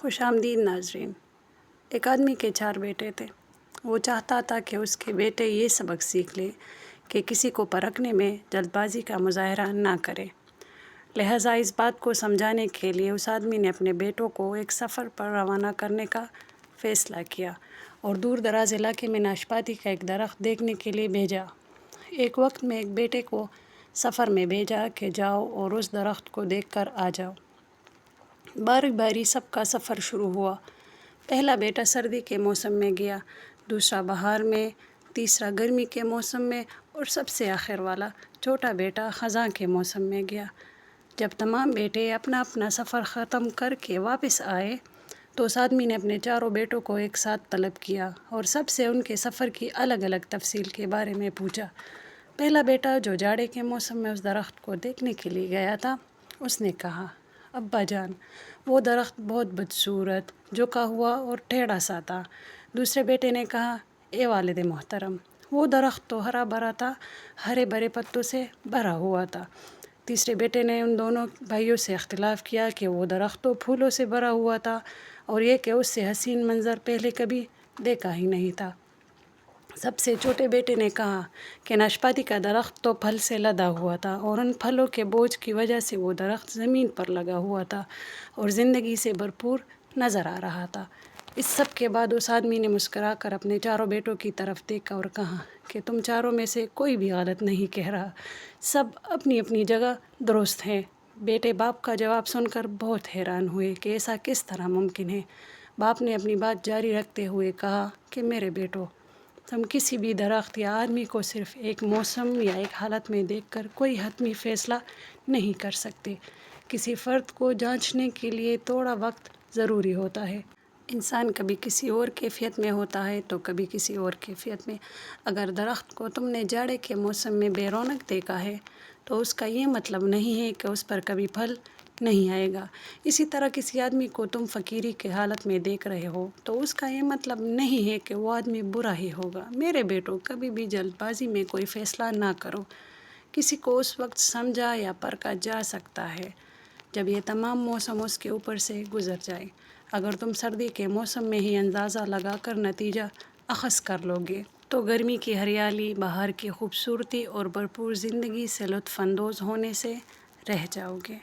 خوش آمدید ناظرین۔ ایک آدمی کے 4 بیٹے تھے۔ وہ چاہتا تھا کہ اس کے بیٹے یہ سبق سیکھ لیں کہ کسی کو پرکھنے میں جلد بازی کا مظاہرہ نہ کرے۔ لہٰذا اس بات کو سمجھانے کے لیے اس آدمی نے اپنے بیٹوں کو ایک سفر پر روانہ کرنے کا فیصلہ کیا اور دور دراز علاقے میں ناشپاتی کا ایک درخت دیکھنے کے لیے بھیجا۔ ایک وقت میں ایک بیٹے کو سفر میں بھیجا کہ جاؤ اور اس درخت کو دیکھ کر آ جاؤ۔ باری باری سب کا سفر شروع ہوا۔ پہلا بیٹا سردی کے موسم میں گیا، دوسرا بہار میں، تیسرا گرمی کے موسم میں اور سب سے آخر والا چھوٹا بیٹا خزاں کے موسم میں گیا۔ جب تمام بیٹے اپنا اپنا سفر ختم کر کے واپس آئے تو اس آدمی نے اپنے 4 بیٹوں کو ایک ساتھ طلب کیا اور سب سے ان کے سفر کی الگ الگ تفصیل کے بارے میں پوچھا۔ پہلا بیٹا جو جاڑے کے موسم میں اس درخت کو دیکھنے کے لیے گیا تھا، اس نے کہا، ابا جان، وہ درخت بہت بدصورت، جھکا ہوا اور ٹیڑھا سا تھا۔ دوسرے بیٹے نے کہا، اے والد محترم، وہ درخت تو ہرا بھرا تھا، ہرے بھرے پتوں سے بھرا ہوا تھا۔ تیسرے بیٹے نے ان دونوں بھائیوں سے اختلاف کیا کہ وہ درخت تو پھولوں سے بھرا ہوا تھا اور یہ کہ اس سے حسین منظر پہلے کبھی دیکھا ہی نہیں تھا۔ سب سے چھوٹے بیٹے نے کہا کہ ناشپاتی کا درخت تو پھل سے لدا ہوا تھا اور ان پھلوں کے بوجھ کی وجہ سے وہ درخت زمین پر لگا ہوا تھا اور زندگی سے بھرپور نظر آ رہا تھا۔ اس سب کے بعد اس آدمی نے مسکرا کر اپنے 4 بیٹوں کی طرف دیکھا اور کہا کہ تم چاروں میں سے کوئی بھی غلط نہیں کہہ رہا، سب اپنی اپنی جگہ درست ہیں۔ بیٹے باپ کا جواب سن کر بہت حیران ہوئے کہ ایسا کس طرح ممکن ہے۔ باپ نے اپنی بات جاری رکھتے ہوئے کہا کہ میرے بیٹو، تم کسی بھی درخت یا آدمی کو صرف ایک موسم یا ایک حالت میں دیکھ کر کوئی حتمی فیصلہ نہیں کر سکتے۔ کسی فرد کو جانچنے کے لیے تھوڑا وقت ضروری ہوتا ہے۔ انسان کبھی کسی اور کیفیت میں ہوتا ہے تو کبھی کسی اور کیفیت میں۔ اگر درخت کو تم نے جاڑے کے موسم میں بے رونق دیکھا ہے تو اس کا یہ مطلب نہیں ہے کہ اس پر کبھی پھل نہیں آئے گا۔ اسی طرح کسی آدمی کو تم فقیری کی حالت میں دیکھ رہے ہو تو اس کا یہ مطلب نہیں ہے کہ وہ آدمی برا ہی ہوگا۔ میرے بیٹو، کبھی بھی جلد بازی میں کوئی فیصلہ نہ کرو۔ کسی کو اس وقت سمجھا یا پرکھا جا سکتا ہے جب یہ تمام موسم اس کے اوپر سے گزر جائے۔ اگر تم سردی کے موسم میں ہی اندازہ لگا کر نتیجہ اخذ کر لو گے تو گرمی کی ہریالی، بہار کی خوبصورتی اور بھرپور زندگی سے لطف اندوز ہونے سے رہ جاؤ گے۔